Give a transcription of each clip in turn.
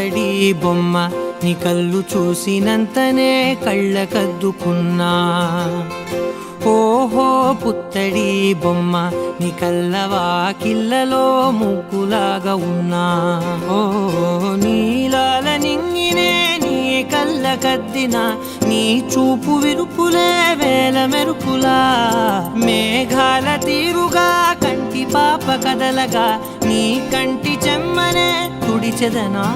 పుత్తడి బొమ్మ నీ కళ్ళు చూసినంతనే కళ్ళకద్దుకున్నా. ఓహో పుత్తడి బొమ్మ నీ కళ్ళవాకిళ్ళలో ముగ్గులాగా ఉన్నా. ఓ నీలాల నింగినే నీ కళ్ళకద్దిన నీ చూపు విరుపులే వేల మెరుపులా. మేఘాల తీరుగా కంటి పాప కదలగా నీ కంటి చెమ్మనే తుడిచెదనా.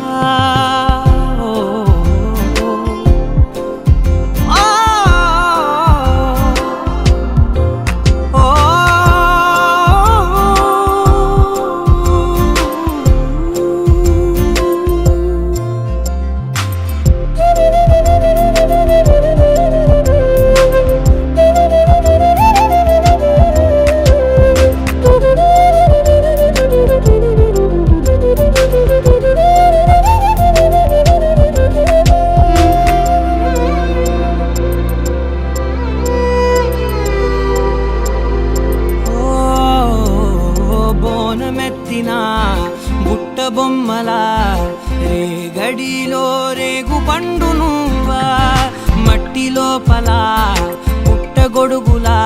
బుట్ట బొమ్మలా రేగడిలో రేగు పండు నువ్వా. మట్టి లోపల పుట్ట గొడుగులా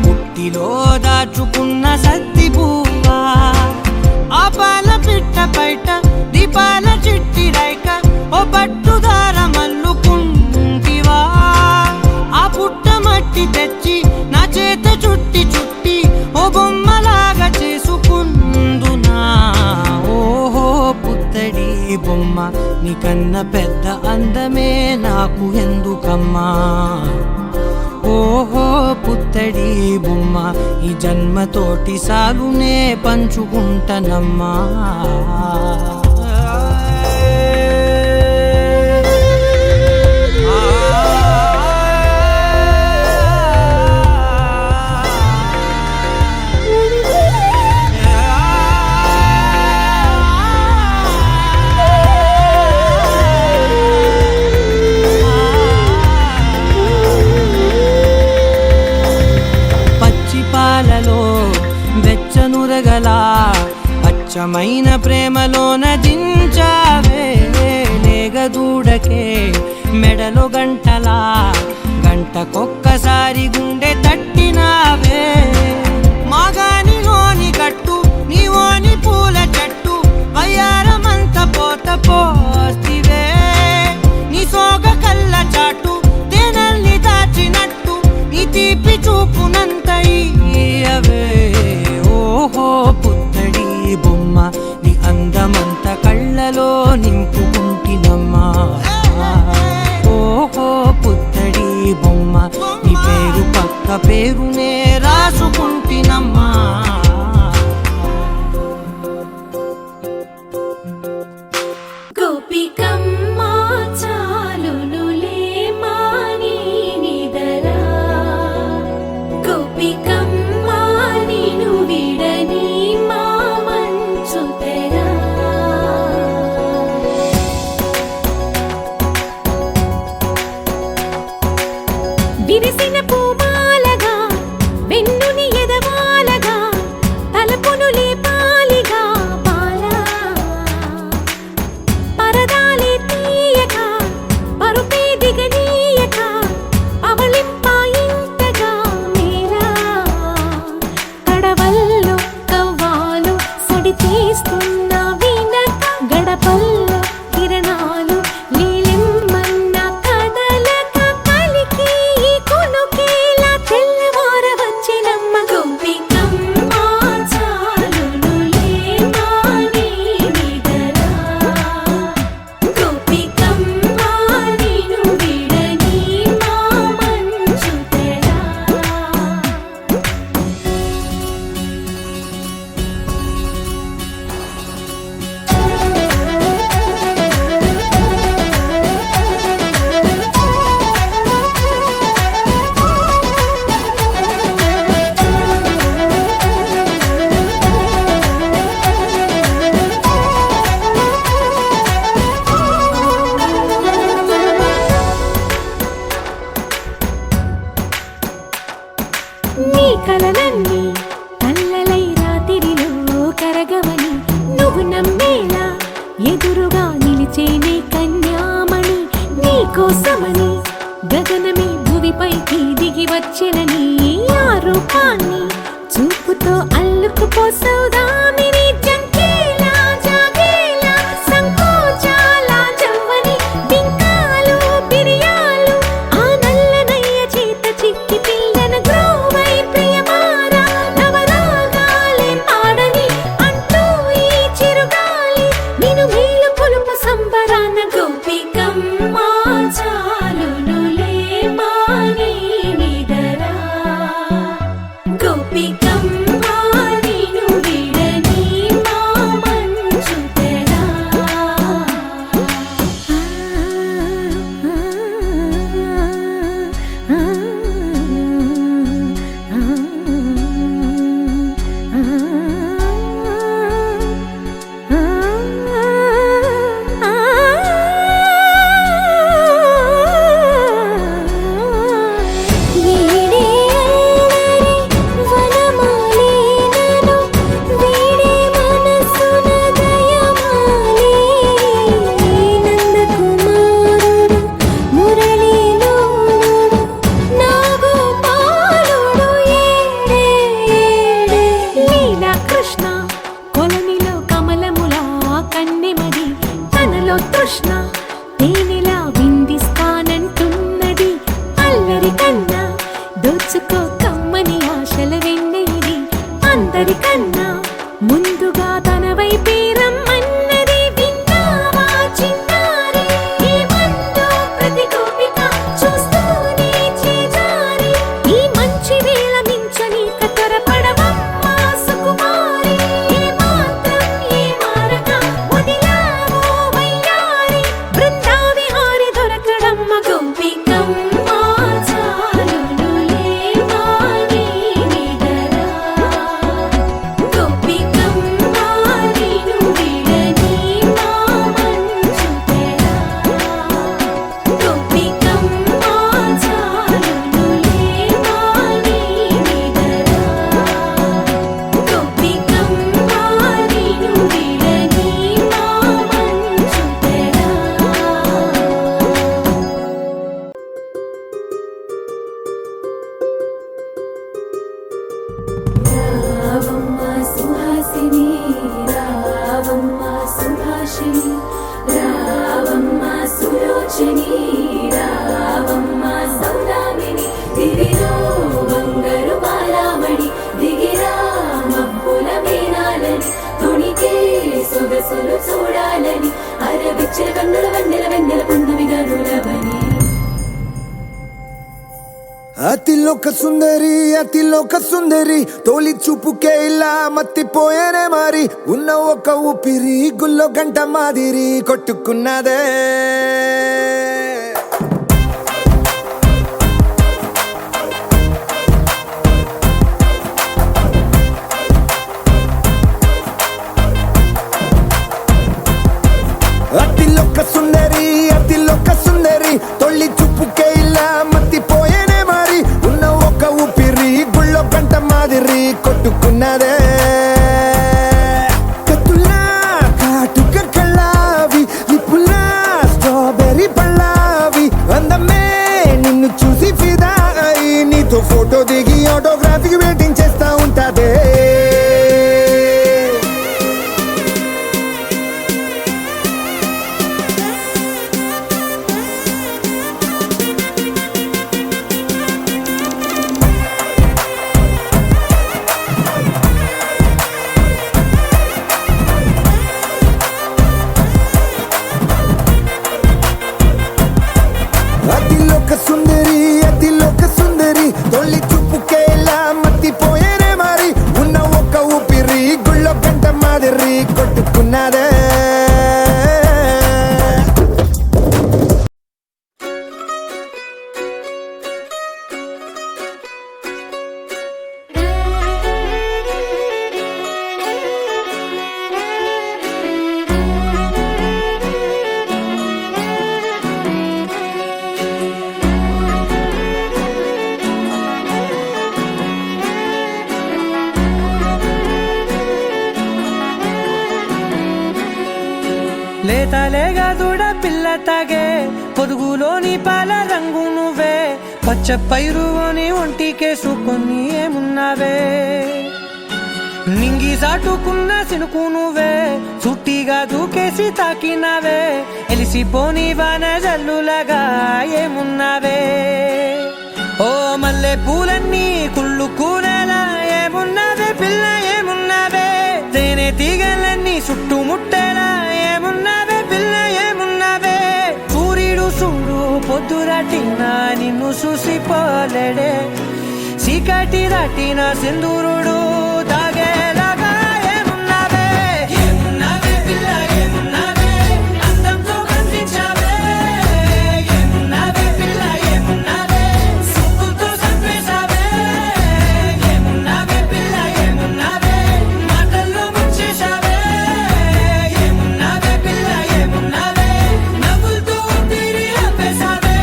పుట్టిలో దాచుకున్న సత్తి పువ్వా. ఆ పాల పిట్ట బయట దీపాల చిట్టి రైక ఓ పట్టుదార మల్లుకుంటివా. ఆ పుట్ట మట్టి తెచ్చి నా చేత చుట్టి చుట్టి ఓ బొమ్మలాగా చేసుకుందునా. ఓహో పుత్తడి బొమ్మ నీకన్న పెద్ద అందమే నాకు ఎందుకమ్మా. ఓహో పుత్తడి బొమ్మ ఈ జన్మతోటి సాలునే పంచుకుంటనమ్మా. వెచ్చనురగలా అచ్చమైన ప్రేమలోన దించావే. లేగదూడకే మెడలో గంటలా గంటకొక్కసారి గుండె తట్టినావే. మాగానిలోని గట్టు నీవోని పూల చెట్టు వయ్యారమంత పోత పోస్తివే. నీ సోగ కళ్ళ చాటు తేనల్ని దాచినట్టు నీ తీపి చూపునంత ఇయ్యవే. ఓహో పుత్తడి బొమ్మ నీ అందమంత కళ్ళలో నింపుకుంటినమ్మా. ఓహో పుత్తడి బొమ్మ నీ పేరు పక్క పేరునే రాసుకుంటినమ్మా. గోపికమ్మా చాలునులే మాని నిదరా. గోపికమ్మా నిను విడని మా మంచు తెరా. విరిసిన పూమాలగా వెన్నుని ఎదవాలగా తలపును లేపాలిగా బాలా. పరదాలే తీయక పరుపే దిగనీయక అవలింపాయింతగా మేరా. కడవల్లో కవ్వాలు సడి తీస్తున్న వినక గడపల్లో కిరణాలు నీలిమ్మన్న కదలక కలికి కొనుకి కోసమని గగనమే భువిపైకి దిగి వచ్చినని ఆ రూపాన్ని చూపుతో అల్లుకుపోసౌదామిని జంకేలా జాగేలా సంకోచాల జవ్వని బింకాలు బిరియాలు ఆ నల్లనయ్య చేత చిక్కి పిల్లన గ్రోవై ప్రియమారా నవరాగాలే పాడని అంటూ ఈ చిరుగాలి నిన్ను మేలు కొలుపు సంబరాన గోపికమ్మ చాలునులే మాని నిదరా గోపికమ్మ నిన్ను విడని మా మంచు తెరా వీడే వనమాలినను వీడే మనసున దయమాలి నందకుమారుడు మురళీలోనుడు నాగోపాలుడు ఏడే లీలా కృష్ణ కొలనిలో కమలములా కన్నెమది తనలో తృష్ణ తేనెలా విందిస్తానంటున్నది అల్లరి కన్నా దోచుకో కమ్మని ఆశల వెన్నెయిది అందరికన్నా ముందుగా తన వైపే రమ్మన్నది విన్నావా చిన్నారి ఈ మందు ప్రతి గోపిక చూస్తూనే చేజారి ఈ మంచి వేళ మించని కతరపడవమ్మ సుకుమారి ఏ మాత్రం ఏ మారక వదిలావో వయ్యారి బృందావిహారి దొరకడమ్మ గోపికమ్మ చాలునులే మాని నిదరా గోపికమ్మ నిన్ను విడని మా మంచు తెరా గోపికమ్మ చాలునులే మాని నిదరా గోపికమ్మ నిన్ను విడని మా మంచు తెరా రావమ్మ సుహాసిని రావమ్మ సుభాషిణి రావమ్మ సులోచని రావమ్మ సౌదామిని దివిలో బంగారు బాలామణి దిగిరా మబ్బుల మేనాలని తొణికే సొగసులు చూడాలని అరవిచ్చిన కన్నుల వెన్నెల వెన్నెల పున్నమిగా నులవని అతిలోక సుందరి తోలి చూపుకే ఇలా మత్తిపోయేనే మారి ఉన్న ఒక ఊపిరి గుల్లో గంట మాదిరి కొట్టుకున్నదే అతిలోక సుందరి తొలి చూపుకే ఇలా మత్తిపోయేనే మారి ఉన్న ఒక ఊపిరి గుళ్ళో గంట మాదిరి కొట్టుకున్నదే కత్తులా కాటుక కళ్ళావి నిప్పులా స్ట్రాబెర్రీ పళ్ళావి అందమే నిన్ను చూసి ఫిదా అయి నీతో ఫోటో దిగి ఆటోగ్రాఫీకి వెయిటింగ్ చేస్తా ఉంటాదే అతిలోక సుందరి తొలి చూపుకే ఇలా మత్తిపోయేనే మారి ఉన్న ఒక ఊపిరి గుళ్ళో గంట మాదిరి కొట్టుకున్నదే లేతలేగా దూడ పిల్ల తాగే పొదుగులోని పాల రంగు నువ్వే పచ్చ పైరుని ఒంటికేసుకొని ఏమున్నావే నింగి సాటుకున్న సినుకు నువ్వే చుట్టిగా దూకేసి తాకినావే ఎలిసిపోని వాన జల్లులగా ఏమున్నావే ఓ మల్లె పూలన్నీ కుళ్ళు కూరలా ఏమున్నావే పిల్ల ఏమున్నావే తేనె తీగలన్నీ చుట్టుముట్టేలా ఏమున్నావే పిల్ల ఏమున్నావే సూర్యుడు చూడు పొద్దురాటిన నిన్ను చూసిపోలేడే చీకటి దాటిన సింధూరుడు తాగేలాగా ఏమున్నావే ఏమున్నావే పిల్ల ఏమున్నావే అందంతో కనిపించావే ఏమున్నావే పిల్ల ఏమున్నావే సుక్కుతో చంపేశావే ఏమున్నావే పిల్ల ఏమున్నావే మాటల్లో ముంచేశావే ఏమున్నావే పిల్ల ఏమున్నావే నవ్వులతో తిరిగి ఆపేశావే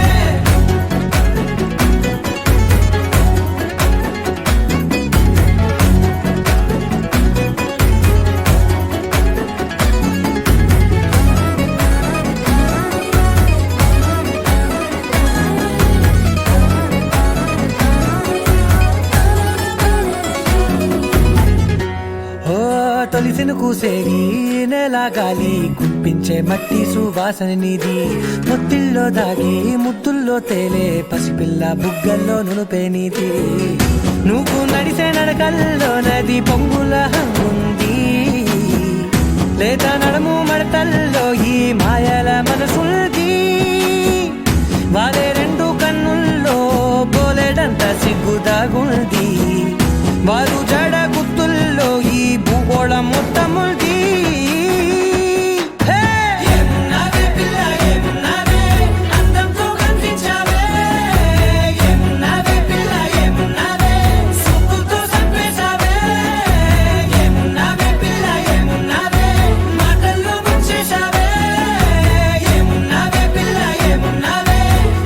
తొలిసిన కూసేగి నెల గాలి కుప్పించే మట్టి సువాసన నీది ముత్తిల్లో దాగి ముత్తుల్లో తేలే పసిపిల్ల బుగ్గల్లో నునుపే నీది నువ్వు నడిసే నడకల్లో నది పొంగుల హంగుంది లేత నడము మడతల్లో ఈ మాయల మనసుంది వారే రెండు కన్నుల్లో బోలెడంత సిగ్గుదాగుంది వారు జడ గుత్తుల్లో ఈ భూగోళం మొత్తముంది ఏమున్నావే పిల్ల ఏమున్నావే అందంతో కనిపించావే ఏమున్నావే పిల్ల ఏమున్నావే సుక్కుతో చంపేశావే ఏమున్నావే పిల్ల ఏమున్నావే మాటల్లో ముంచేశావే ఏమున్నావే పిల్ల ఏమున్నావే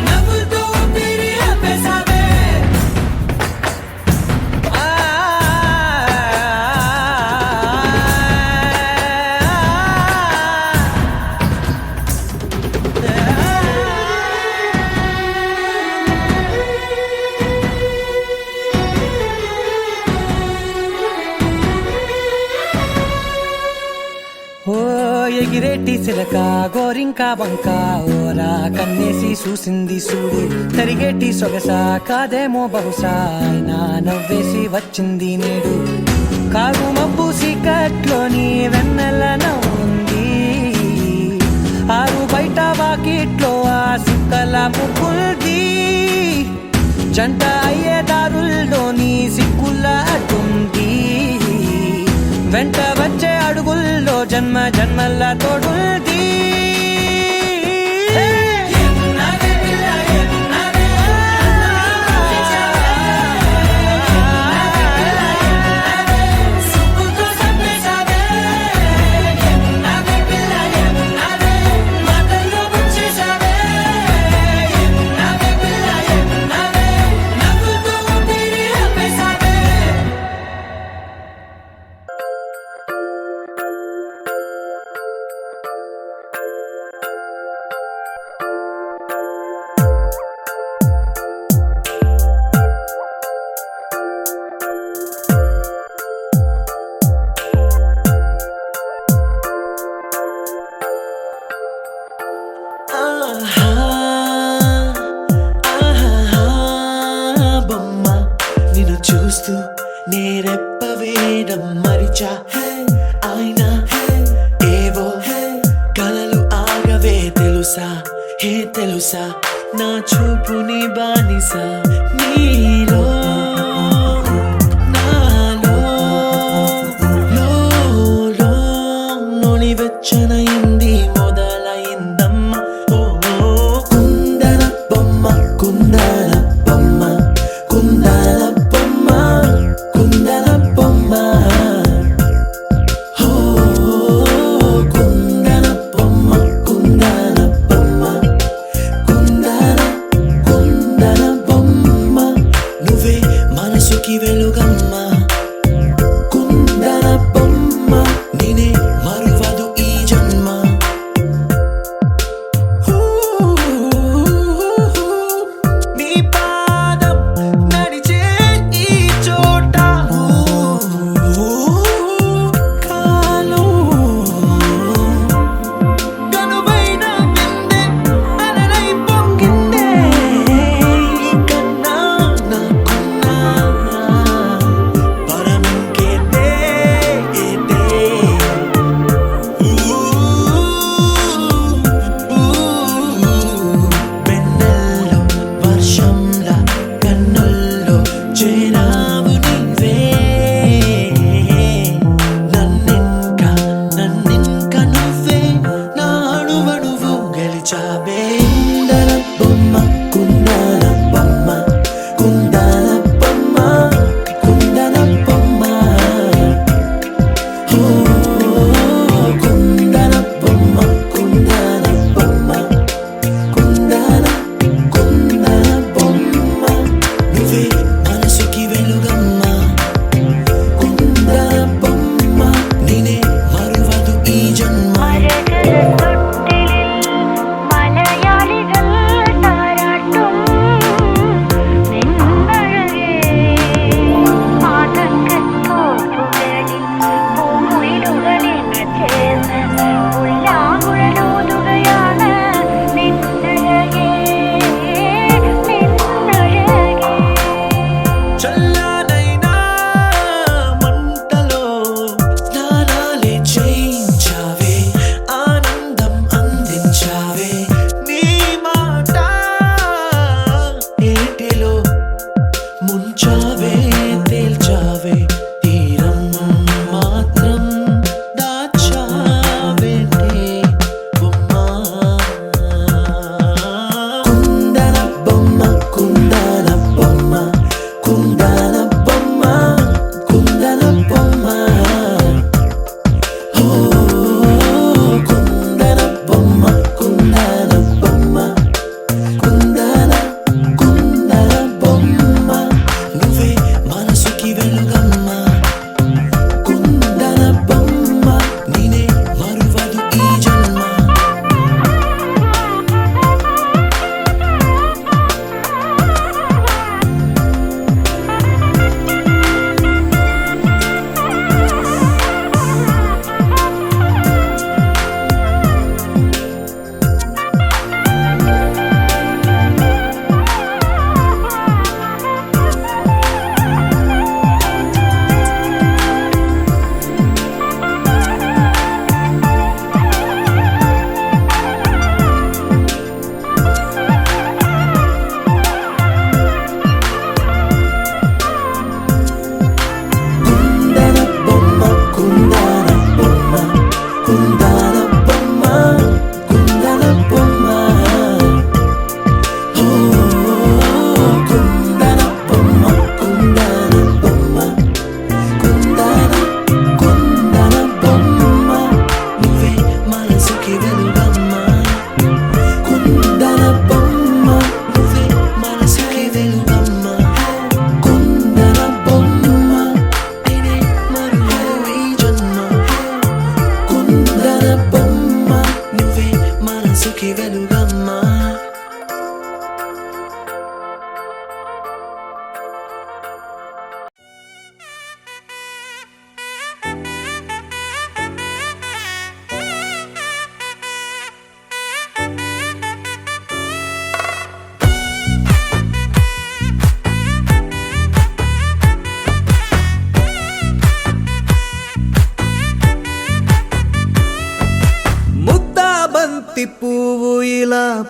నవ్వులతో తిరిగి ఆపేశావే ఓ ఎగిరేటి సిలక గోరింక వంక ఓరా కన్నేసి చూసింది చూడు తరిగేటి సొగస కాదేమో బహుశా అయినా నవ్వేసి వచ్చింది నేడు కారు మబ్బు సీకట్లోని వెన్నెల నవ్వుంది ఆరు బయట వాకిట్లో ఆ సుక్కల ముగ్గుల్ది జంట అయ్యే దారుల్లోని సిగ్గుల అడ్డుంది వెంట వచ్చే అడుగుల్లో జన్మ జన్మల తోడుంది ఏమున్నావే పిల్ల ఏమున్నావే సుక్కుతో చంపేశావే ఏమున్నావే పిల్ల ఏమున్నావే మాటల్లో ముంచేశావే ఏమున్నావే పిల్ల ఏమున్నావే నవ్వులతో తిరిగి ఆపేశావే బొమ్మ నిన్ను చూస్తూ నేరెప్ప వేయడం మరిచా అయినా ఏవో కలలు ఆగవే తెలుసా హే తెలుసా నా చూపుని బానిస నీలో నాలో లో నొలి వెచ్చనైంది మొదలైందమ్మ ఓ కుందన బొమ్మ కుందన బొమ్మ కుందన బొమ్మ కుందన బొమ్మ ఓ కుందన బొమ్మ కుందన బొమ్మ కుందన బొమ్మ నువ్వే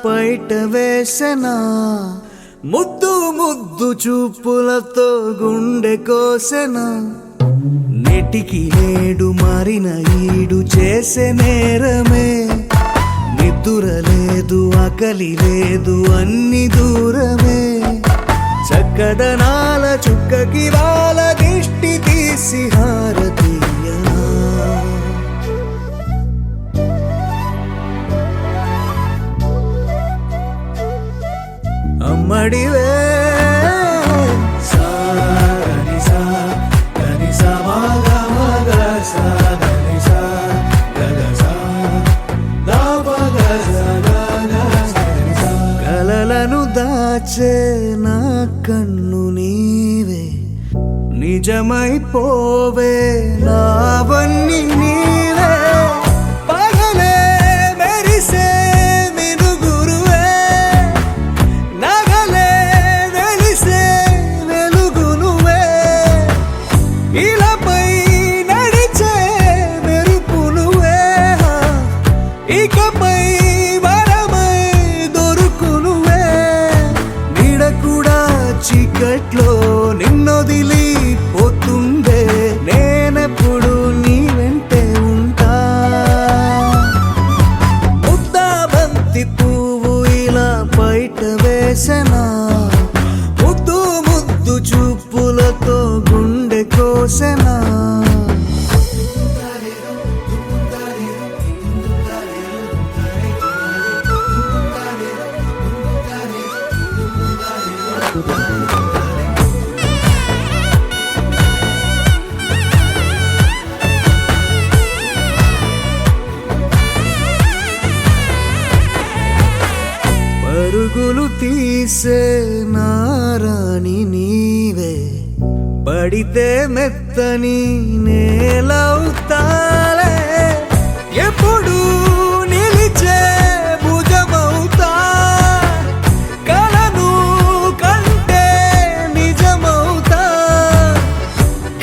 పైట వేసెనా ముద్దు ముద్దు చూపులతో గుండె కోసెనా నెటికి నేడు మారిన ఈడు చేసే నేరమే నిద్ర లేదు ఆకలి లేదు అన్ని దూరమే చక్కదనాల చుక్కకి వాళ్ళ దిష్టి తీసి హారతీయనా అమ్మడివే కలలను దాచే నా కన్ను నీవే నిజమైపోవే నావన్నీ నీవే పగలే మెరిసే మినుగురువే నగలే వెలిసే వెలుగునువే ఇలాపై నడిచే మెరుపునువే ఇకపై వరమై దొరుకునువే నీడ కూడా చీకట్లో నిన్నొదిలి పోతుందే నేనెప్పుడు నీ వెంటే ఉంటా ముద్దా బంతి పువ్వు ఇలా బయట వేసెనా ముద్దు ముద్దు చూపులతో గుండె కోసెనా పరుగులు తీసే నారాణి నీవే పడితే మెత్తని నేలవుతాలే ఎప్పుడు నిలిచే భుజమవుతా కలను కంటే నిజమవుతా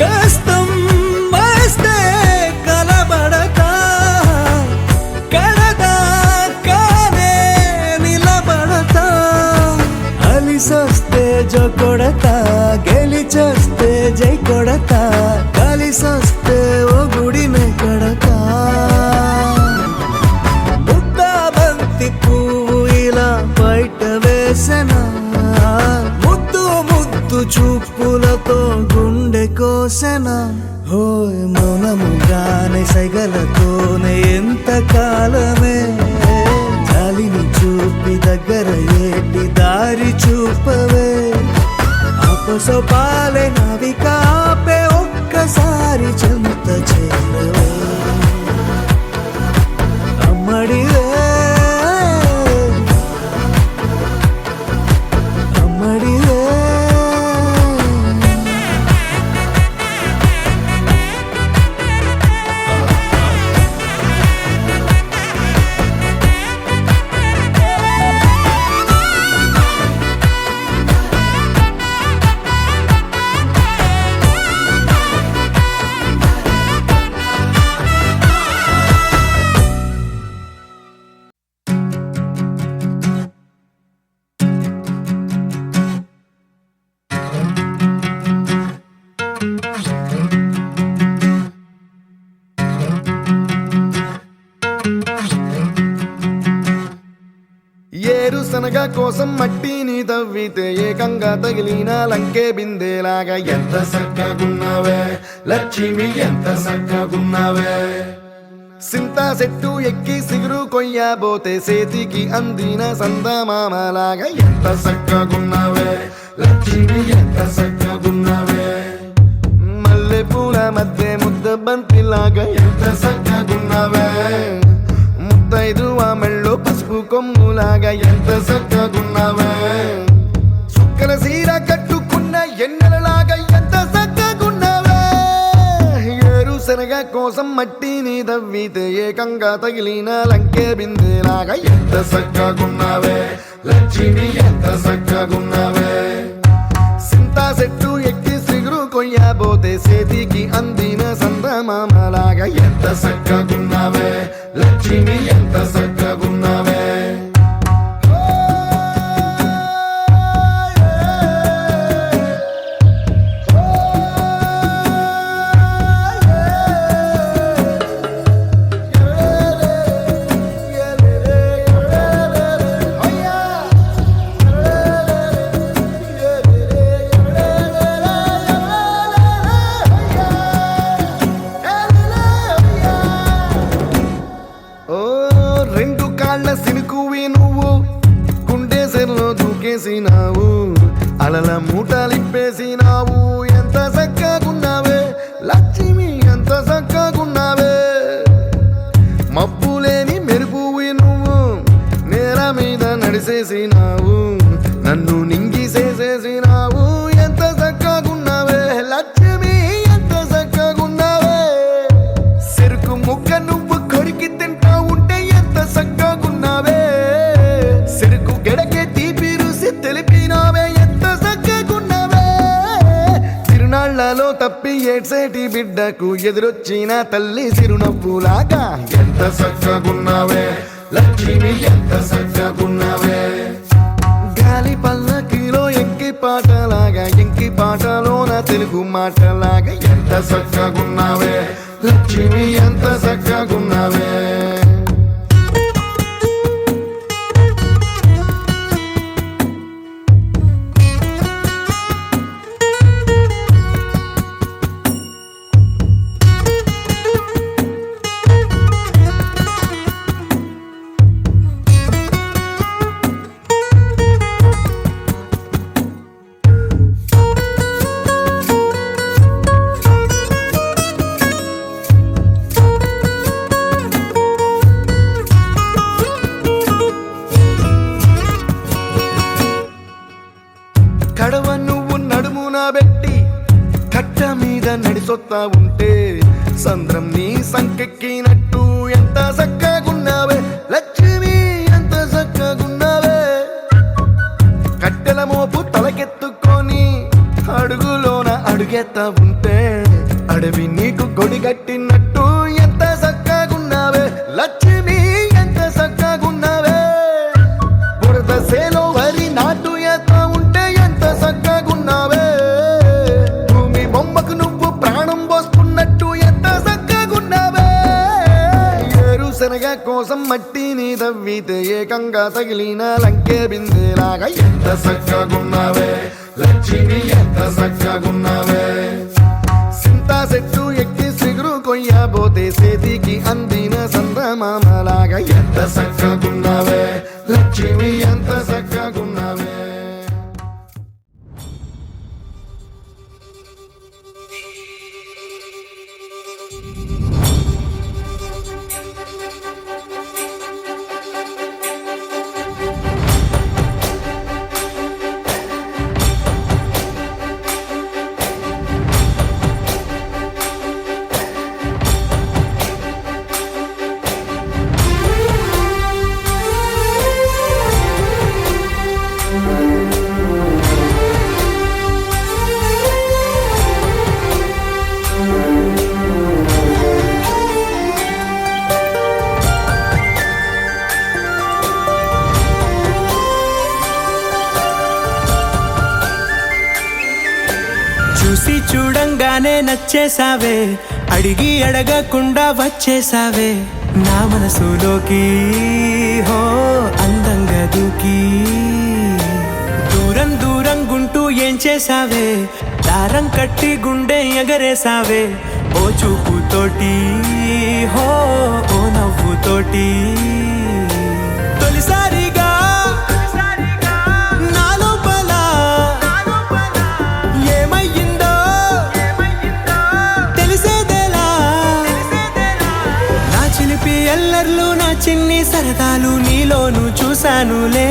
కష్టం వస్తే కలబడతా కడదాకానే నిలబడతా అలిసొస్తే జో కొడతా గెలిచొస్తే జై కొడతా కలిసొస్తే ఓ గుడినే కడతా ముద్దా బంతి పువ్వు ఇలా బయట వేసెనా ముద్దు ముద్దు చూపులతో గుండె కోసెనా హోయ్ మౌనముగానే సైగలతోనే ఎంత కాలమే జాలిని చూపి దగ్గర ఏటి దారి చూపవే అపసోపాలే నావికాపే ఒక్కసారి చెంత చేరవే అమ్మడివే అమ్మడివే ఏరుశనగ కోసం మట్టిని తవ్వితే ఏకంగా తగిలిన లంకే బిందేలాగా ఎంత చక్కగున్నావే లక్ష్మి ఎంత చక్కగున్నావే సింతా చెట్టు ఎక్కి సిగురు కొయ్యబోతే చేతికి అందిన సందమామలాగా ఎంత చక్కగున్నావే లక్ష్మి ఎంత చక్కగున్నావే మల్లె పూల మధ్య ముద్ద బంతిలాగా ఎంత చక్కగున్నావే ముద్దైదు ఆ మెళ్ళో పసుపు కొమ్ములాగా ఎంత చక్కగున్నావే చుక్కల సీర కట్టుకున్న ఎన్నెలలాగా ఎంత చక్కగున్నావే ఏరుశనగ కోసం మట్టిని తవ్వితే ఏకంగా తగిలిన లంకే బిందేలాగా ఎంత చక్కగున్నావే లక్ష్మి ఎంత చక్కగున్నావే సింతా చెట్టు ఎక్కి సిగురు కొయ్యబోతే చేతికి అందిన సందమామలాగా ఎంత చక్కగున్నావే లక్ష్మి ఎంత చక్కగున్నావే ఓ తొక్కేసినావు, అలల మూటలిప్పేసినావు. ఎంత చక్కగున్నావే లక్ష్మి, ఎంత చక్కగున్నావే. మబ్బులేని మెరుపువి నువ్వు, నేల మీద నడిసేసినావు, నన్ను నింగిసేసేసినావు. ఎంత చక్కగున్నావే లక్ష్మి, ఎంత చక్కగున్నావే. చెరుకు ముక్క నువ్వు కొరికి తింటా ఉంటే ఎంత చక్కగున్నావే. చెరుకు గెడకే తీపి రుసి తెలిపినావే, ఎంత చక్కగున్నావే. తిరునాళ్లలో తప్పి ఏడ్సేటి బిడ్డకు ఎదురొచ్చిన తల్లి చిరునవ్వులాగా ఎంత చక్కగున్నావే లక్ష్మి, ఎంత చక్కగున్నావే. గాలి పల్లకిలో ఎంకి పాటలాగా, ఎంకి పాటలోన తెలుగు మాటలాగా ఎంత చక్కగున్నావే లక్ష్మి, ఎంత చక్కగున్నావే. కడవ నువ్వు నడుమున పెట్టి కట్ట మీద నడిసొత్తా ఉంటే సంద్రం నీ సంకెక్కినట్టు ఎంత చక్కగున్నావే లక్ష్మి, ఎంత చక్కగున్నావే. కట్టెల మోపు తలకెత్తుకొని అడుగులోన అడుగెత్తా ఉంటే అడవి నీకు గొడిగట్టినట్టు ఎంత చక్కగున్నావే లక్ష్మి, ఎంత చక్కగున్నావే. బురద సేలో వరి నాటు ఎత్తా ఉంటే ఎంత చక్కగున్నావే. భూమి బొమ్మకు నువ్వు ప్రాణం పోసుకున్నట్టు ఎంత చక్కగున్నావే. ఏరుశనగ కోసం మట్టిని తవ్వితే ఏకంగా తగిలిన లంకే బిందెలాగా ఎంత చక్కగున్నావే లక్ష్మి, ఎంత చక్కగున్నావే. సింతా చెట్టు ఎక్కి సిగురు కొయ్యబోతే చేతికి అందిన సందమామలాగా ఎంత చక్కగున్నావే లక్ష్మి, ఎంత చక్కగున్నావే. చూసి చూడంగానే నచ్చేసావే, అడిగి అడగకుండా వచ్చేసావే నా మనసులోకి. హో అందంగా దూకి దూరం దూరం గుంటూ ఏం చేసావే, దారం కట్టి గుండె ఎగరేసావే. ఓ చూపుతోటి, హో ఓ నవ్వుతోటి. తొలిసారిగా ఎల్లర్లు నా చిన్ని సరదాలు నీలోను చూశానులే.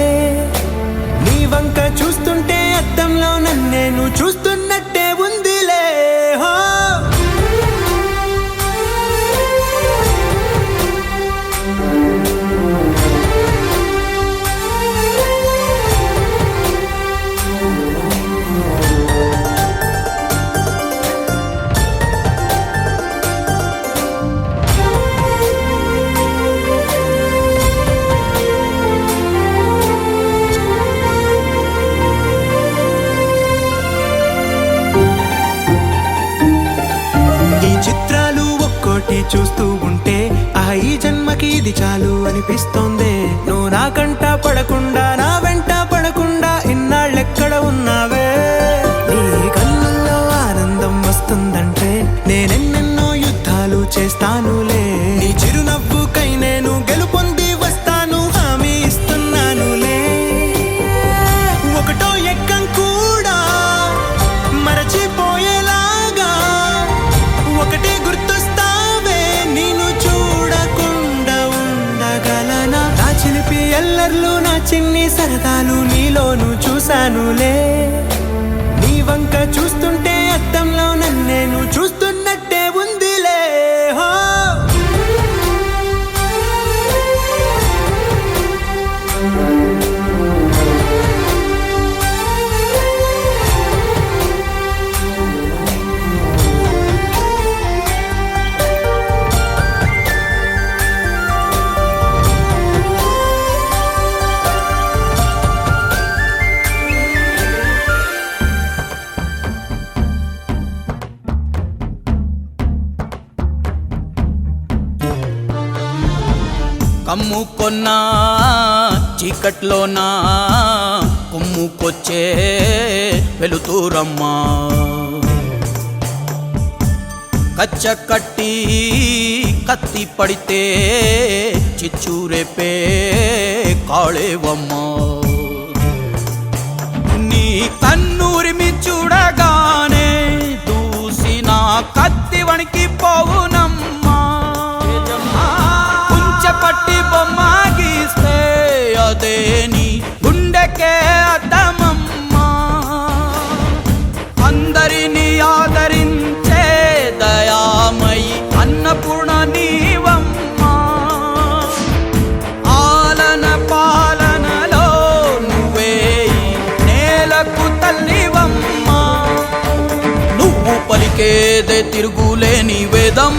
నీ వంక చూస్తుంటే అద్దంలో నన్నేను చూస్తున్నట్టే ఉందిలే. హో చూస్తూ ఉంటే ఈ జన్మకి ఇది చాలు అనిపిస్తోందే. నువ్వు నా కంట పడకుండా, నా వెంట పడకుండా ఇన్నాళ్ళెక్కడ ఉన్నావే. నీ కళ్ళల్లో ఆనందం వస్తుందంటే నేనెన్నెన్నో యుద్ధాలు చేస్తానులే. నీ చిరునవ్వుకై నేను గెలుపొంది వస్తాను, హామీ ఇస్తున్నానులే. చిన్ని సరదాలు నీలోను చూశానులే, నీ వంక చూస్తుంటే అద్దంలో నన్నేను చూస్తున్నట్టే ఉందిలే. హో కమ్ముకొన్నా చీకట్లోనా కొమ్ముకొచ్చే వెలుతురమ్మా, కచ్చ కట్టి కత్తి పడితే చిచ్చురేపే కాళేవమ్మా. నీ కన్నూరిమి చూడగానే దూసిన కత్తి వణికి పోవునమ్మా, పట్టి బొమ్మ గీస్తే అదే నీ గుండెకే అద్దమమ్మా. అందరినీ ఆదరించే దయామయి అన్నపూర్ణ నీవమ్మా, ఆలన పాలనలో నువ్వే నేలకు తల్లివమ్మా. నువ్వు పలికేదే తిరుగులేని వేదం,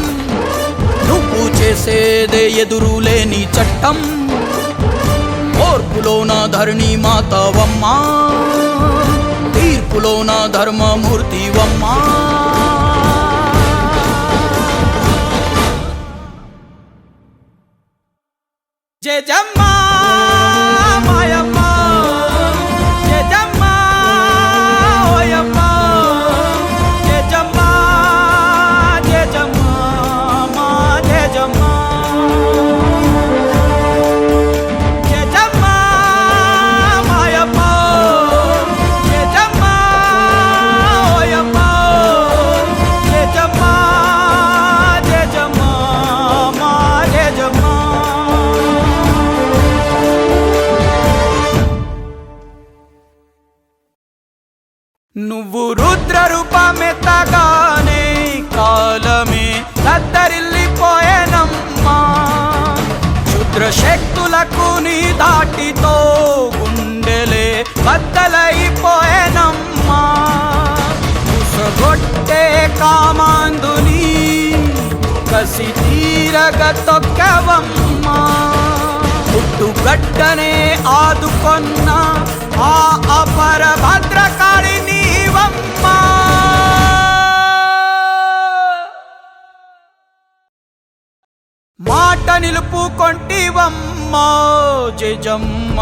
నువ్వు చేసేదే ఎదురులేని చట్టం, ఓర్పులోన ధరణి మాతవమ్మా, తీర్పులోన ధర్మమూర్తివమ్మా. జయజమ్మా మాయమ్మ, జయజమ్మా ఓయమ్మ, జయజమ్మా జయజమ్మా మా జయజమ్మా, జయజమ్మా మాయమ్మ, జయజమ్మా ఓయమ్మ, జయజమ్మా జయజమ్మా మా జయజమ్మా. నువ్వు రుద్ర రూపమెత్తగానే కాలమే దద్దరిల్లిపోయేనమ్మా, క్షుద్ర శక్తులకు నీ దాటితో గుండెలే బద్దలైపోయేనమ్మా. ఉసగొట్టే కామాందుని కసి తీరగ తొక్కవమ్మా, పుట్టుగడ్డనే ఆదుకొన్న ఆ అపర భద్రకాళి నీవమ్మా. మాట నిలుపుకొంటివమ్మా జయజమ్మ,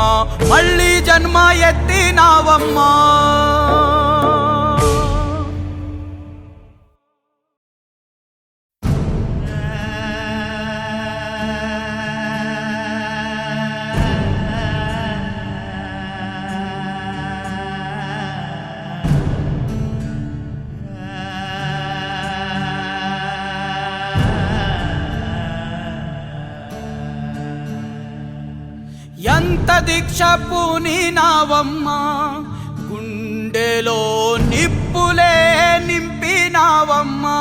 మళ్ళీ జన్మ ఎత్తినావమ్మా. ఎంత దీక్ష పూనినావమ్మా, గుండెలో నిప్పులే నింపినావమ్మా.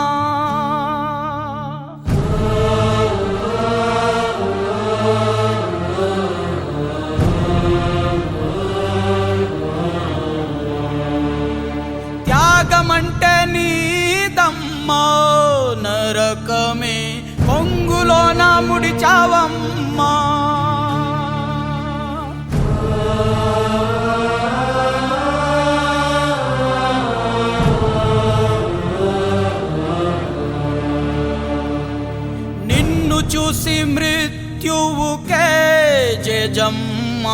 త్యాగమంటే నీదమ్మా, నరకమే పొంగులోన ముడిచావమ్మా. నిన్ను చూసి మృత్యువుకే జయజమ్మ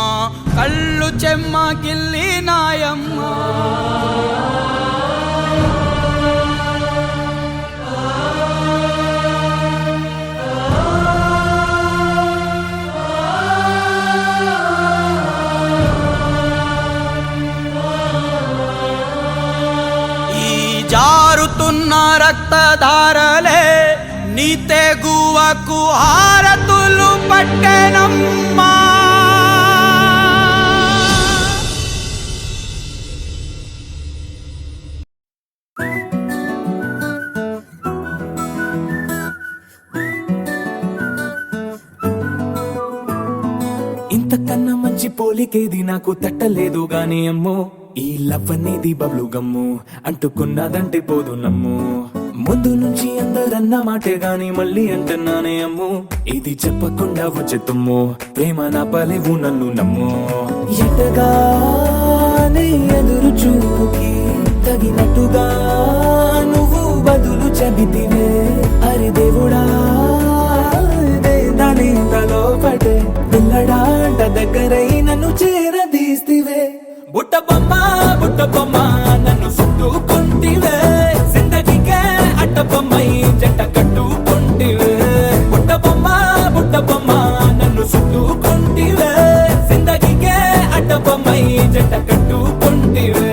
కళ్ళు చెమ్మగిల్లినాయమ్మా. జారుతున్న రక్తధారలే నీ తెగువకు హారతులు పట్టెనమ్మా. పోలికేది నాకు తట్టలేదు గాని అమ్మో ఈ లవ్ అనేది బబ్లు గమ్ము అంటుకున్నదంటే పోదు నమ్ము ముందు నుంచి అందరన్న మాటే గాని మళ్ళీ అంటున్నానే అమ్ము ఇది చెప్పకుండా వచ్చే తుమ్ము ప్రేమ నా పలేవు నన్ను నమ్ము ఎటగానే ఎదురు చూకి తగినట్టుగా నువ్వు బదులు చెబితివే అరే దేవుడా దాని తలో పడే పిల్లడాంట దగ్గరై నన్ను చేరదీస్తివే బుట్ట బొమ్మ నన్ను చుట్టుకుంటివే జిందగీకే అట్ట బొమ్మై జంట కట్టుకుంటివే బుట్ట బొమ్మ నన్ను చుట్టుకుంటివే జిందగీకే అట్ట బొమ్మై జంట కట్టుకుంటివే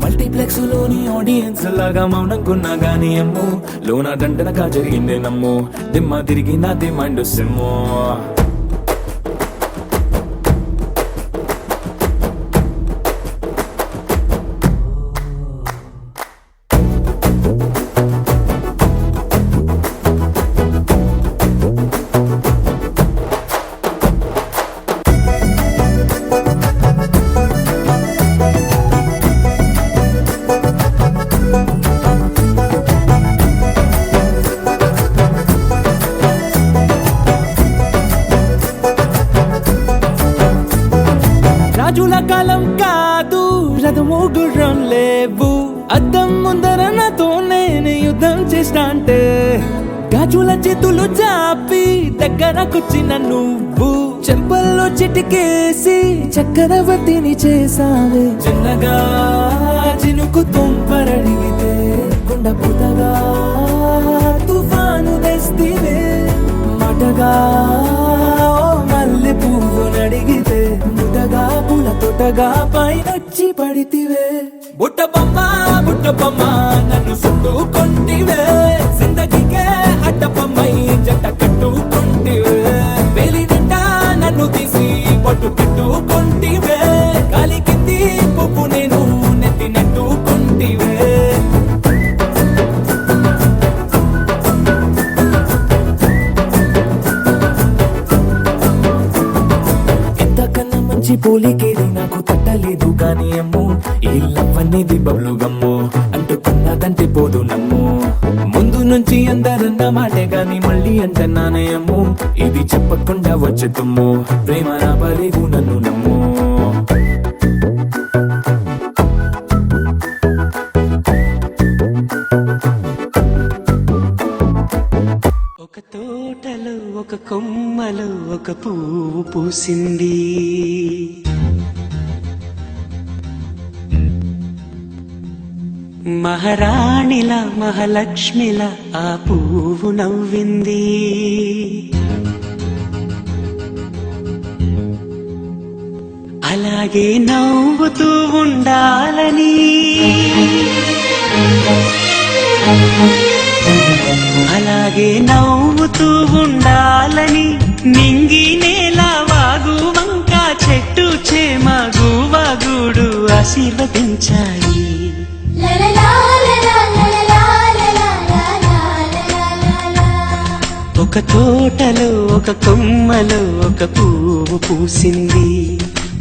మల్టీప్లెక్స్ లోని ఆడియన్స్ లాగా మౌనంకున్నా గానీ అమ్ము లోన దండనగా జరిగిందే నమ్ము దిమ్మ తిరిగి నాది మైండ్ సిమ్ము రాజుల కాలం కాదు రథము గుర్రం లేవు అద్దం ముందర నాతో నేను యుద్ధం చేస్తా అంటే గాజుల చేతులు చాపి దగ్గరకొచ్చిన నువ్వు చెంపల్లో చిటికేసి చక్రవర్తిని చేసావే చిన్నగా చినుకు తుంపరడిగితే కొండ పుతగా తుఫాను తెస్తివే మాటగా మల్లె పువ్వు నడిగితే ముదగా పూల తోటగా పైనొచ్చి పడితివే బుట్ట బొమ్మ నన్ను చుట్టుకుంటివే జిందగీకే అడ్డ బొమ్మై జంట కట్టుకుంటివే వేలి నిండా నన్ను తీసి పట్టు పెట్టుకుంటివే గాలి కింది పువ్వు నేను నెత్తి నెట్టుకుంటివే పోలికేది నాకు తట్టలేదు గాని అమ్ము ఈ లవ్ అనేది బబ్లు గమ్ము అంటుకున్నదంటే పోదు నమ్ము ముందు నుంచి అందరన్న మాటే గాని మళ్ళీ అంటున్నానే అమ్ము ఇది చెప్పకుండా వచ్చే తుమ్ము ప్రేమ నా పలేవు నన్ను నమ్ము ఒక తోటలో ఒక కొమ్మలో ఒక పువ్వు పూసింది మహారాణిల మహాలక్ష్మిల ఆ పువ్వు నవ్వింది అలాగే నవ్వుతూ ఉండాలని అలాగే నవ్వుతూ ఉండాలని నింగి నేల వాగు వంక చెట్టు చేమ గువగుడు ఆశీర్వదించాయి ఒక తోటలో ఒక కొమ్మలో ఒక పువ్వు పూసింది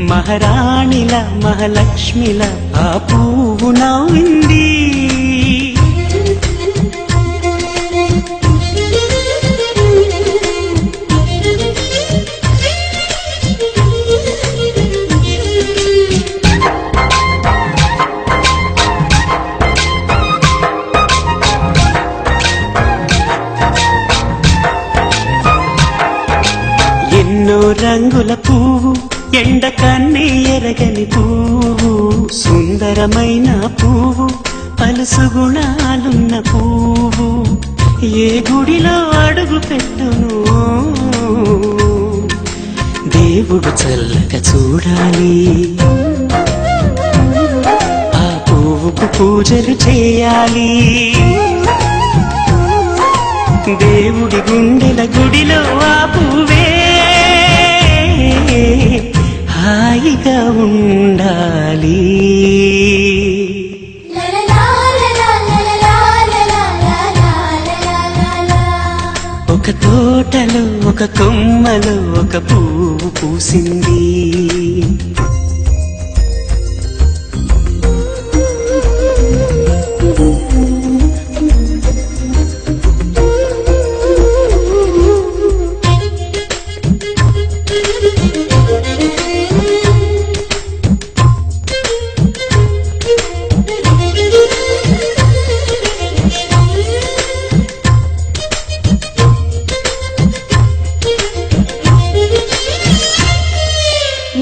మహారాణిల మహాలక్ష్మిల ఆ పువ్వు నవ్వింది ఎన్నో రంగుల పువ్వు ఎండ కన్నే ఎరగని పువ్వు సుందరమైన పువ్వు పలుసు గుణాలున్న పువ్వు ఏ గుడిలో అడుగు పెట్టును దేవుడు చల్లగా చూడాలి ఆ పువ్వుకు పూజలు చేయాలి దేవుడి గుండెల గుడిలో ఆ పువ్వే హాయిగా ఉండాలి ఒక తోటలో ఒక కొమ్మలో ఒక పువ్వు పూసింది.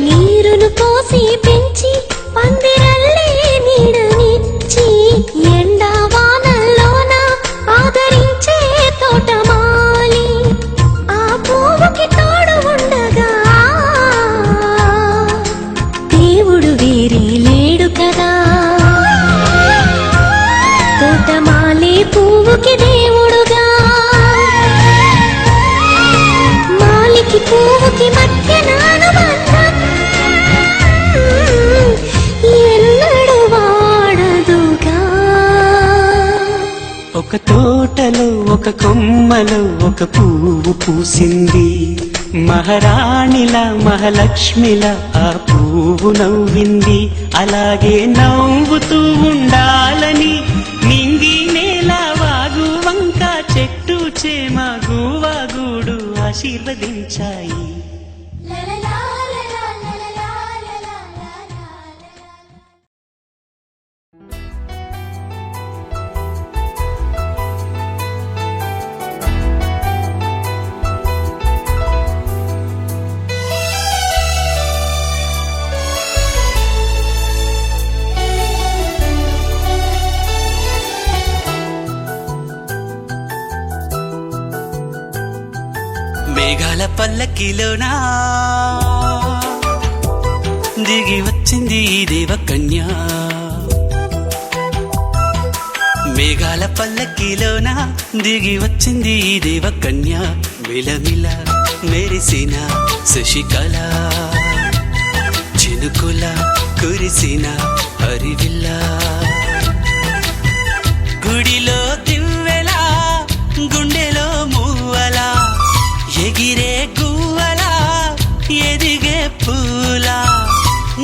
నీరును పోసి పెంచి పందిరల్లే నీడనిచ్చి ఎండా వానల్లోన ఆదరించే తోటమాలి ఆ పువ్వుకి తోడు ఉండగా దేవుడు వేరే లేడు కదా. తోటమాలి పువ్వుకి దేవుడుగా మాలికి పువ్వుకి మధ్య నానుబంధం ఎన్నడు వాడదుగా. ఒక తోటలో ఒక కొమ్మలో ఒక పువ్వు పూసింది. మహారాణిలా మహాలక్ష్మిలా ఆ పువ్వు నవ్వింది. అలాగే నవ్వుతూ ఉండాలని నింగి నేల వాగు వంక చెట్టు చేమ గువాగూడు ఆశీర్వదించాయి. మేఘాల పల్లకిలోనా దిగి వచ్చింది ఈ దేవకన్య. మేఘాల పల్లకిలోనా దిగి వచ్చింది ఈ దేవకన్య. మిలమిల మెరిసిన శశికళ చినుకుల కురిసిన హరివిల్ల. గుడిలో దివ్వెలా గుండెలో మూవలా ఎగిరే గువ్వలా ఎదిగే పూలా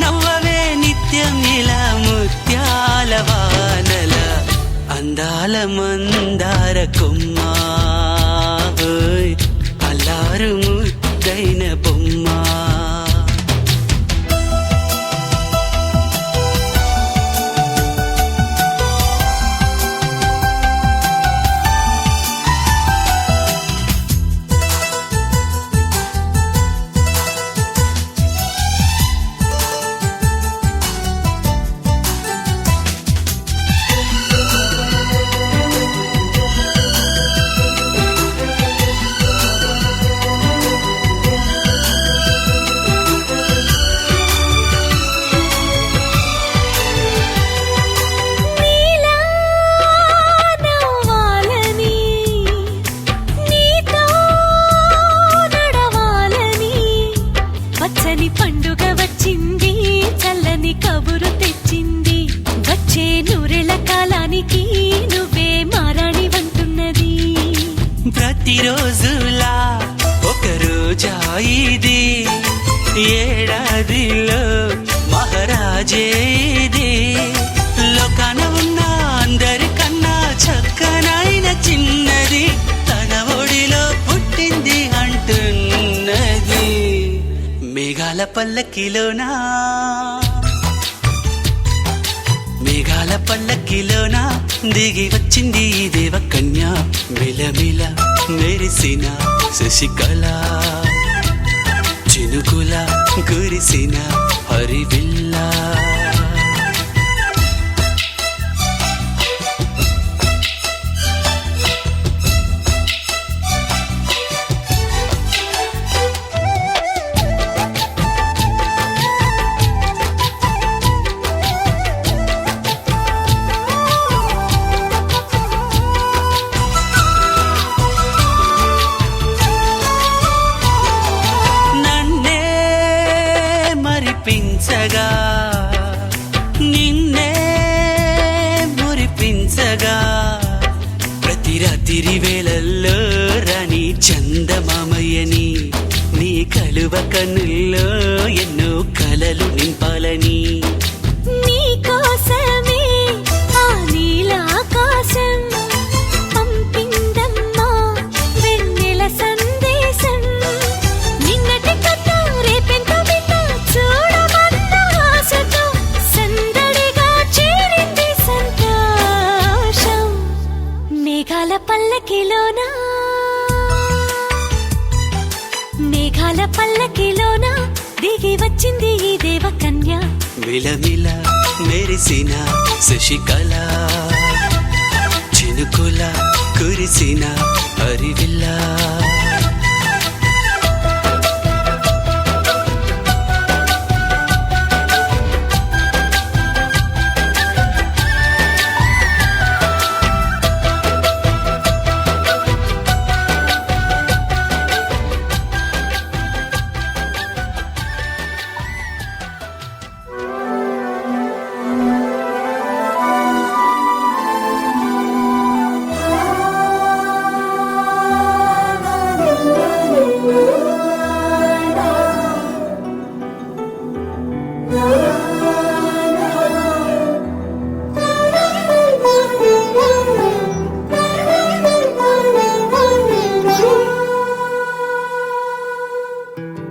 నవ్వవే నిత్యం ఇలా ముత్యాల వానల అందాల మందార కొమ్మ అల్లారు ముద్దైన బొమ్మ. పండుగ వచ్చింది చల్లని కబురు తెచ్చింది. వచ్చే నూరెళ్ళ కాలానికి నువ్వే మారాణి వంటున్నది. ప్రతిరోజులా ఒక రోజా ఇది ఏడాదిలో మహారాజే ఇది. లోకాన ఉన్న అందరికన్నా చక్కనైన చిన్నది తన ఒడిలో పుట్టింది అంటున్నది. మేఘాల పల్లకిలోనా మేఘాల పల్లకిలోనా దిగి వచ్చింది ఈ దేవకన్య. మిలమిల మెరిసిన శశికళ చినుకుల కురిసిన హరివిల్ల. కన్నుల్లో ఎన్నో కలలు నింపాలని నీ కోసమే ఆ నీలాకాశం పంపిందమ్మా వెన్నెల సందేశం. నిన్నటి కథ రేపెంత వింత చూడమన్న ఆశతో సందడిగా చేరింది సంతోషం. మేఘాల పల్లకిలోనా మేఘాల పల్లకిలోన దిగి వచ్చింది ఈ దేవకన్య. మిలమిల మెరిసిన శశికళ చినుకుల కురిసిన హరివిల్లా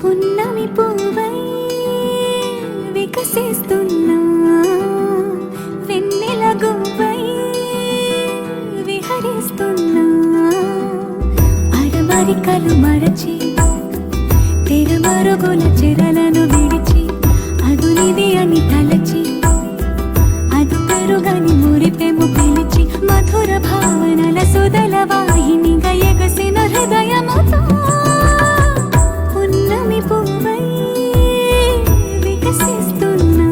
పున్నమి పువ్వై వికసిస్తున్నా వెన్నెల గువ్వై విహరిస్తున్నా. అరమరికలు మరచి తెరమరుగుల చెరలను విడిచి అదునిది అని తలచి అదు పెరుగని మురిపెము పిలిచి మధుర భావనల సుదల వాహినిగా ఎగసిన హృదయముతో పున్నమి పువ్వై వికసిస్తున్నా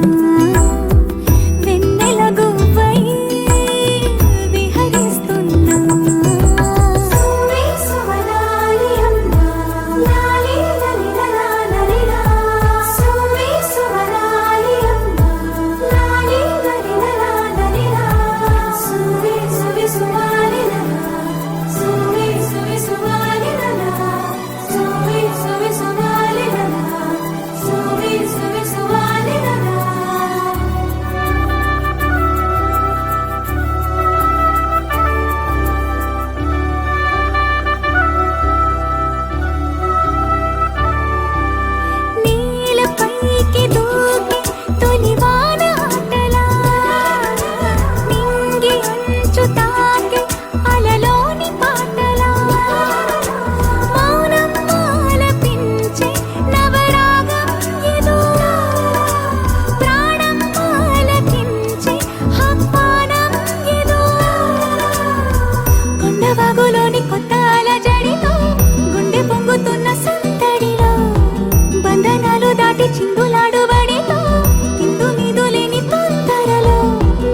వెన్నెల గువ్వై విహరిస్తున్నా. సువి సువనాలి అమ్మా లాలి లలిలా లలిలా సువి సువనాలి అమ్మా లాలి లలిలా లలిలా సువి సువి సువాలి లలా సువి సువి సువాలి లలా సువి సువి సువాలి లలా సువి సువి సువాలి లలా. నీలపైకి దూకి తొలివాన ఆటలా నింగి అంచు తాకి అలలోని పాటలా మౌనం ఆలపించే నవరాగం ఏదో ప్రాణం ఆలకించే ఆహ్వానం ఏదో. కొండవాగులోని కొత్త అలజడిలో గుండె పొంగుతున్న సందడిలో బంధనాలు దాటి చిందులాడు బడిలో ఇందు మీదు లేని తొందరలో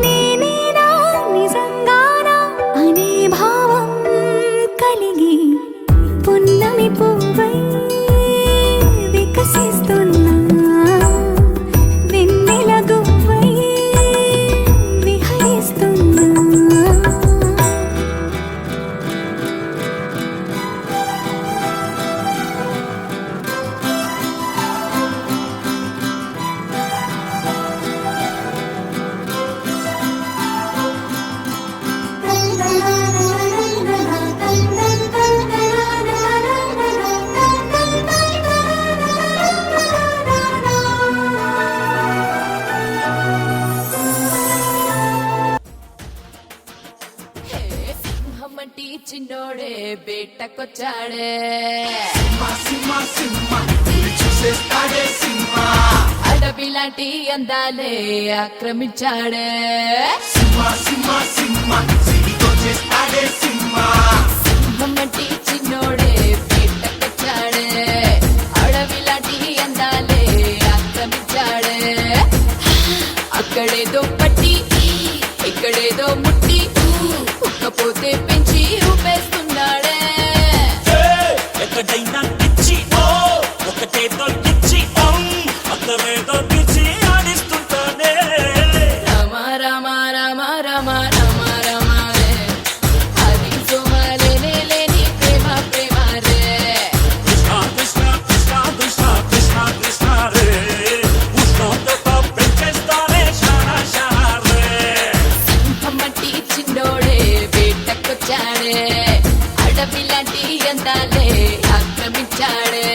నేనేనా నిజంగానా అనే భావం కలిగి పున్నమి పువ్వై వికసిస్తున్నా వెన్నెల గువ్వై విహరిస్తున్నా. సింహమంటి చిన్నోడే బేటకొచ్చాడే అడవి లాంటి అందాలే ఆక్రమించాడే సింహమంటి చిన్నోడే బేటకొచ్చాడే అడవి లాంటి అందాలే ఆక్రమించాడే. అక్కడేదో పట్టి ఇక్కడేదో ముట్టి ఉక్కపోతే పెంచి ఊపేస్తున్నాడే. ఎక్కడైనా ఇచ్చి ఓ ఒకటేదో ఇచ్చి అక్కడేదో పిచ్చి ఆడిస్తుంటానే. రామ రామ రామ రామ రామ రామ రే అది సోమాలే లేని ప్రేమ సిటీ అందాలే ఆక్రమించాడే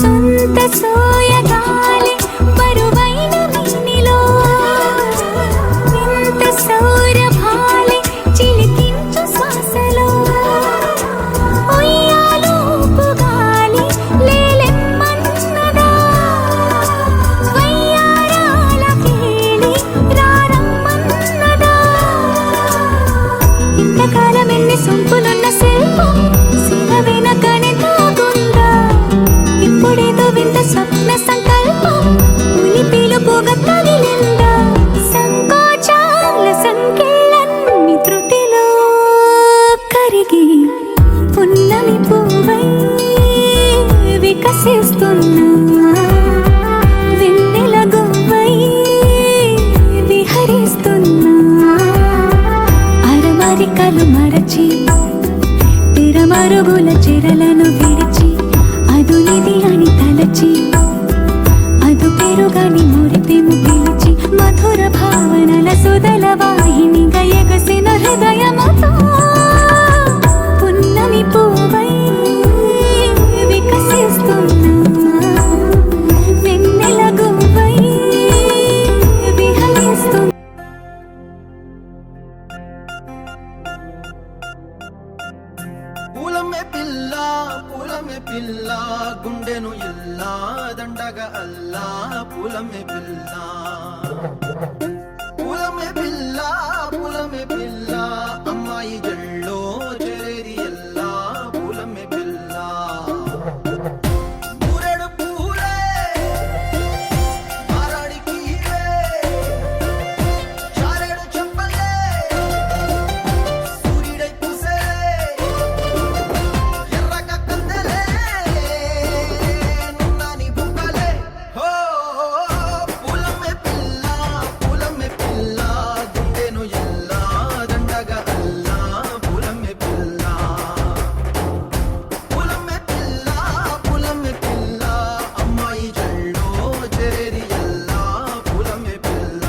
సొంత సోయగాలి బరువైన మిన్నిలో వింత సౌరభాలి చిలికించు శ్వాసలో ఉయ్యాలూపుగాలి లేలెమ్మన్నదా వయ్యారాల కేళి రారమ్మన్నదా ఇంతకాలం ఎన్ని సొంపులున్న శిల్పం శిల వెనకనే తాగుందా ఇప్పుడేదో వింత స్వప్న సంకల్పం ఉలి పిలుపుగా తగిలిందా సంకోచాల సంఖ్యలన్నీ త్రుటిలో కరిగి పున్నమి పువ్వై వికసిస్తున్నా వెన్నెల గువ్వై విహరిస్తున్నా అరమరికలు మరచి తిరమరుగుల చెరలను విడిచి అదునిది అని తలచి అదు పెరుగని మురిపెము పిలిచి మధుర భావనల సుదల వాహినిగా ఎగసిన హృదయముతో పున్నమి పువ్వై వికసిస్తున్నా వెన్నెల గువ్వై విహరిస్తున్నా పూలమే పిల్ల గుండెను ఇల్లా దండగ అల్లా పూలమే పిల్ల పూలమే పిల్ల అమ్మాయి జల్లో చేరేది ఎల్లా పూలమే పిల్ల మూరెడు పూలే మారాడికి చారెడు చెప్పలే సూర్యుడై పూసే ఎర్రగ కందలే నున్నాని బుక్కలే హో పూలమే పిల్ల గుండెను ఎల్లా దండగ అల్లా పూలమే పిల్ల అమ్మాయి జల్లో చేరేది ఎల్లా పూలమే పిల్ల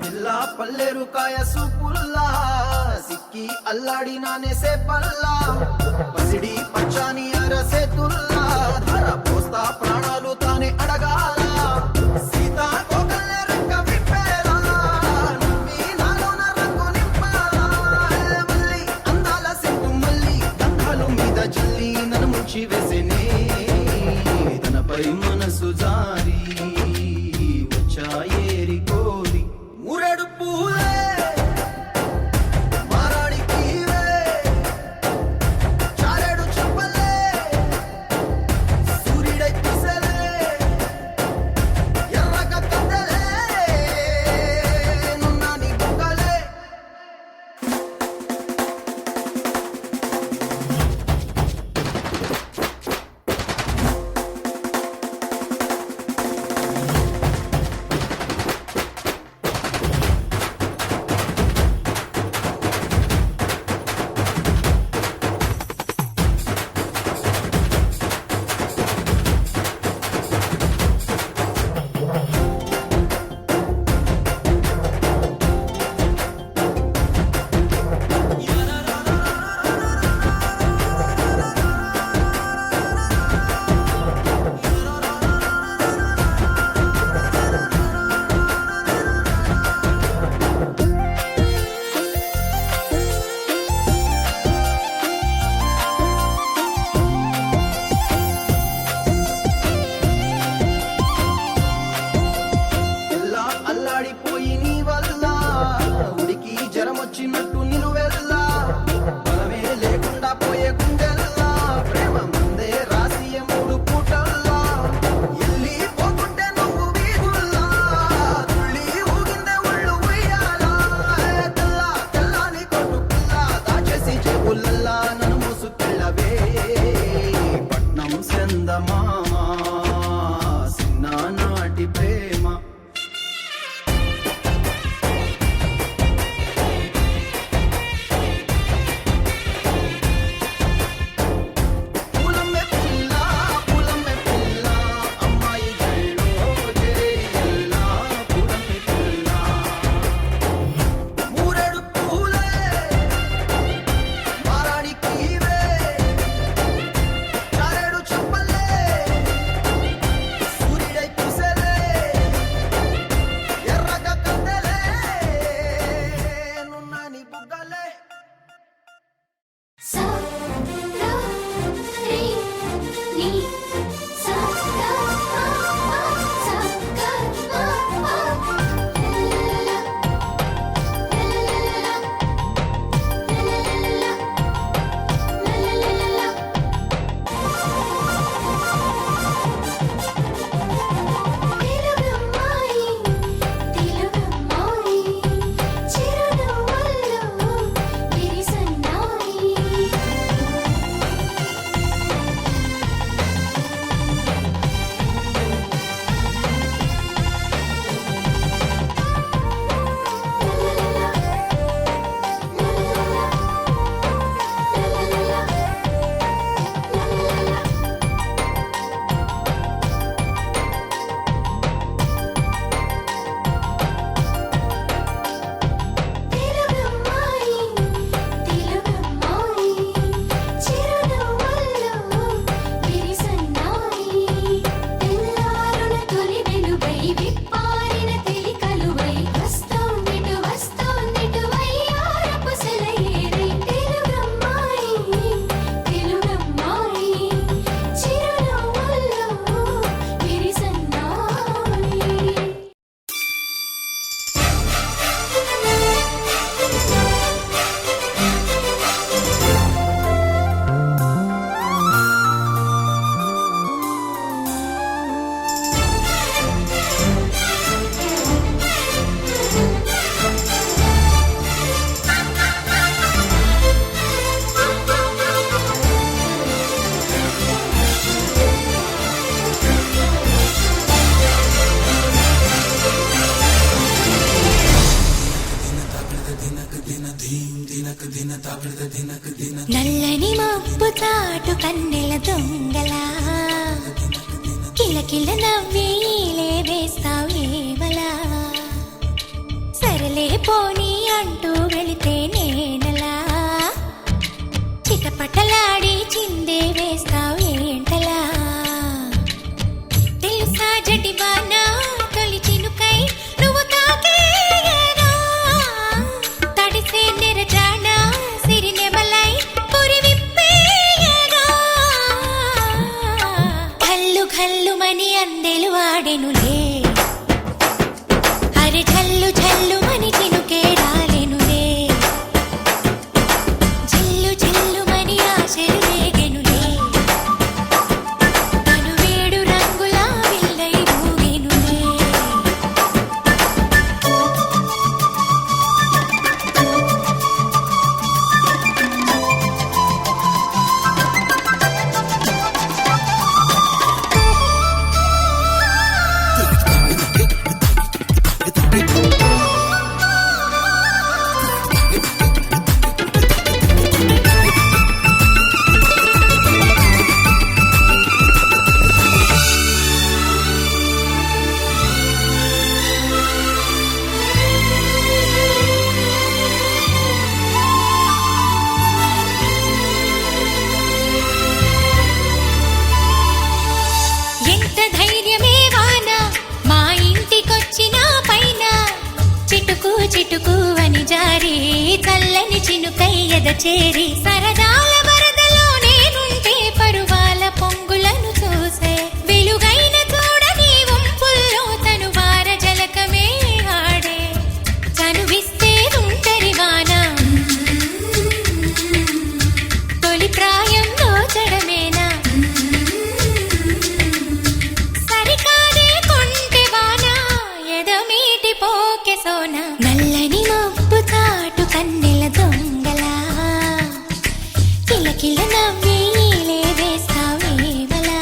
పిల్ల పల్లెరు కాయ సూపుల్లా సిక్కి అల్లాడి నానేసే పల్లా పసిడి పచ్చాని అరసే తుల్లా ధర పోస్తా ప్రాణాలు తానే అడగాల సీతా కోకల్లే రెక్క విప్పేలా నమ్మి నాలోన రంగు నింపాలా మళ్ళీ అందాల సెంటు మళ్ళీ గంధాలు మీద జల్లి నన్ను ముంచి వేసేనే తనపై మనసు జారి వచ్చాయేరి కోరి మూరెడు పూలే మారాడికి చారెడు చెప్పలే సూర్యుడై పూసలే నల్లని మబ్బు చాటు కన్నెల దొంగలా కిలకిల నవ్వేలే వేస్తావు ఏమలా సరలే పోనీ అంటూ వెళితే నేనలా చిటపటలాడి చిందే వేస్తావు ఏంటలా తెలుసా జటివానా తొలి చినుకై నువ్వు తాకేయనా తడిసే నిరజానా సిరినెమలై పురి విప్పేయనా ఘల్లు ఘల్లుమని అందెలు వాడెనులే అరే ఝల్లు ఝల్లుమని చినుకే రాలెనులే జిల్లు జిల్లుమని ఆశలు రేగెనులే తను వేడు రంగుల విల్లై ఊగెనులే ఎంత ధైర్యమే వాన మా ఇంటికొచ్చిన పైన చిటుకు చిటుకు అని జారి చల్లని చినుకై ఎద చేరి సరదాల వరదలో నేనుంటే పరువాల పొంగులను చూసే వెలుగైన చూడని వంపుల్లో తను వార జలకమే ఆడే చనువిస్తే ఉంటరి వాన తొలి ప్రాయంలో చెడమేనా సరికాదే కొంటె వాన ఎదమీటి పోకె సోన నల్లని మబ్బు చాటు కన్నెల దొంగలా కిలకిల నవ్వేలే వేస్తావేవలా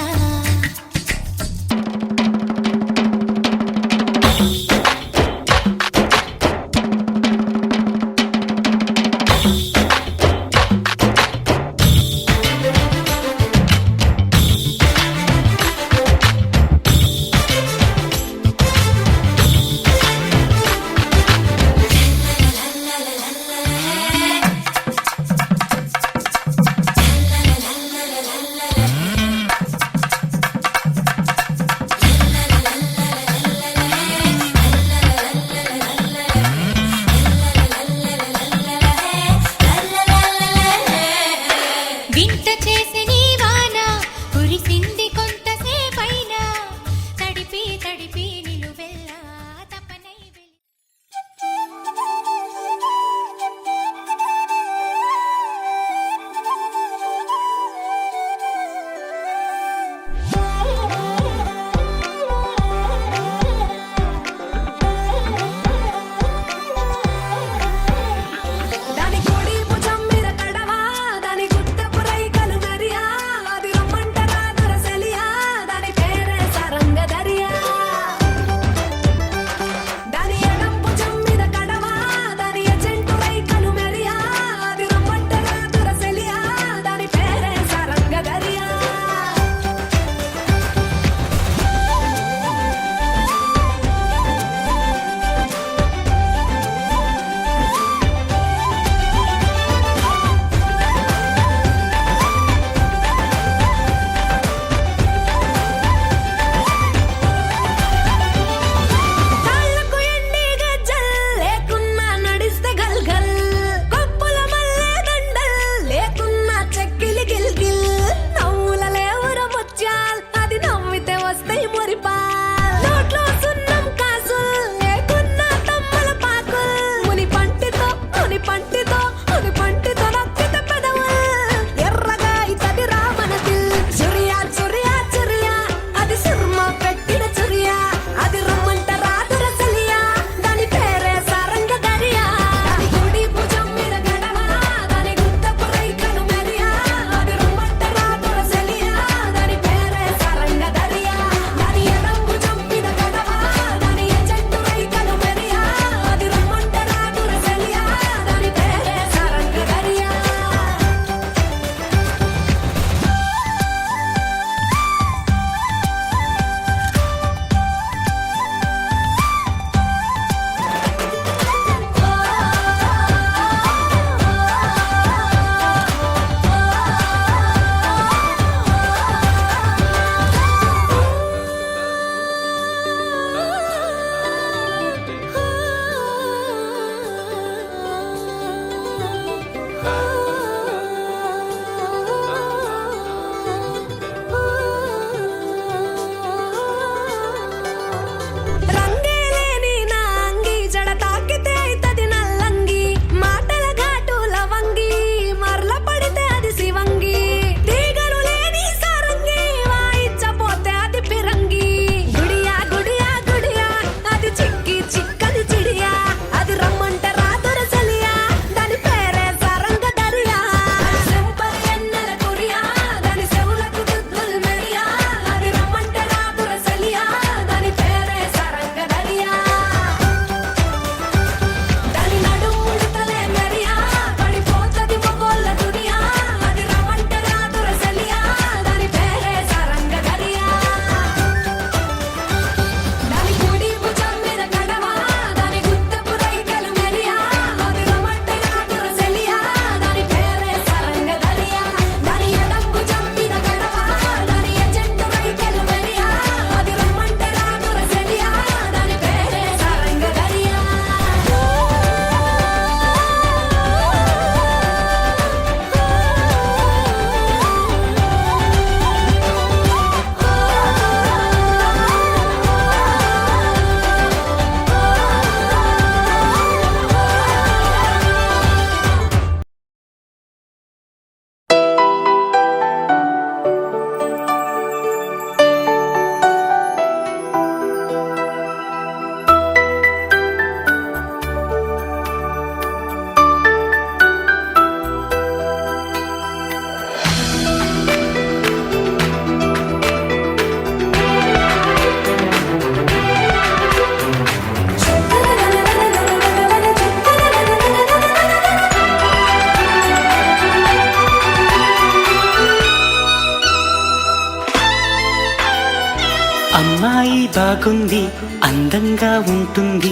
బాగుంది అందంగా ఉంటుంది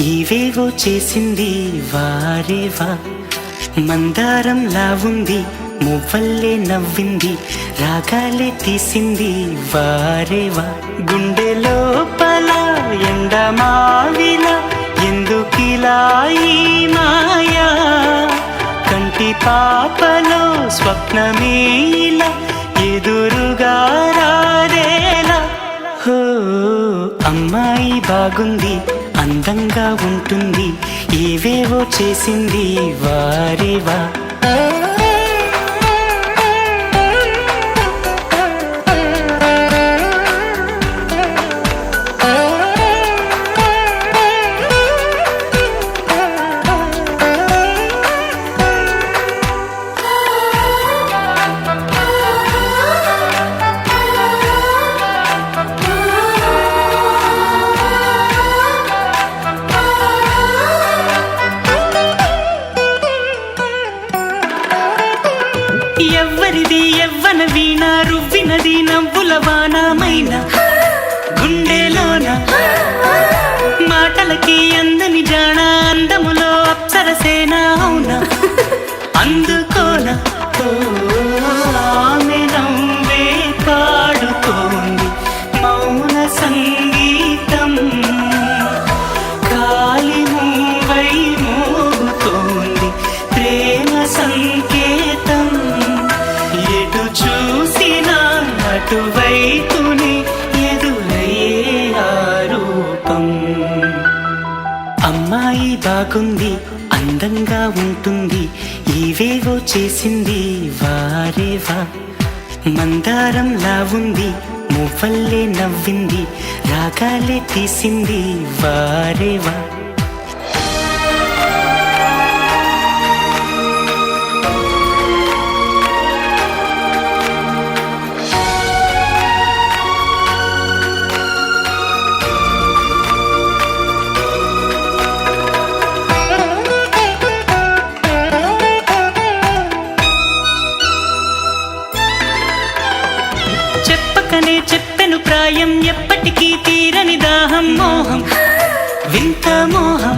ఇవేవో చేసింది వారేవా మందారంలా ఉంది మువ్వల్లే నవ్వింది రాగాలే తీసింది వారేవా గుండె లోపల ఎండమావిల ఎందుకిలా ఈ మాయా కంటి పాపలో స్వప్నమేలా ఎదురుగా రారేలా హో అమ్మాయి బాగుంది అందంగా ఉంటుంది ఏవేవో చేసింది వారేవా ఎవ్వరిది ఎవ్వన వీణ రువ్వినది నవ్వుల వానమైన గుండెలోన మాటలకి అందని జాణ అందములో అప్సరసేన అవునా అందుకోన ఆమె నవ్వే పాడుతోంది మౌన సంగీతం కాలి మూవై మోగుతోంది ప్రేమ సంకేతం ఎటు చూసినా అటువైపునే ఎదురయ్యే ఆరూపం అమ్మాయి బాగుంది అందంగా ఉంటుంది ఇవేవో చేసింది వారేవా మందారంలా ఉంది మువ్వల్లే నవ్వింది రాగాలే తీసింది వారేవా చెప్పకనే చెప్పెను ప్రాయం ఎప్పటికీ తీరని దాహం మోహం వింత మోహం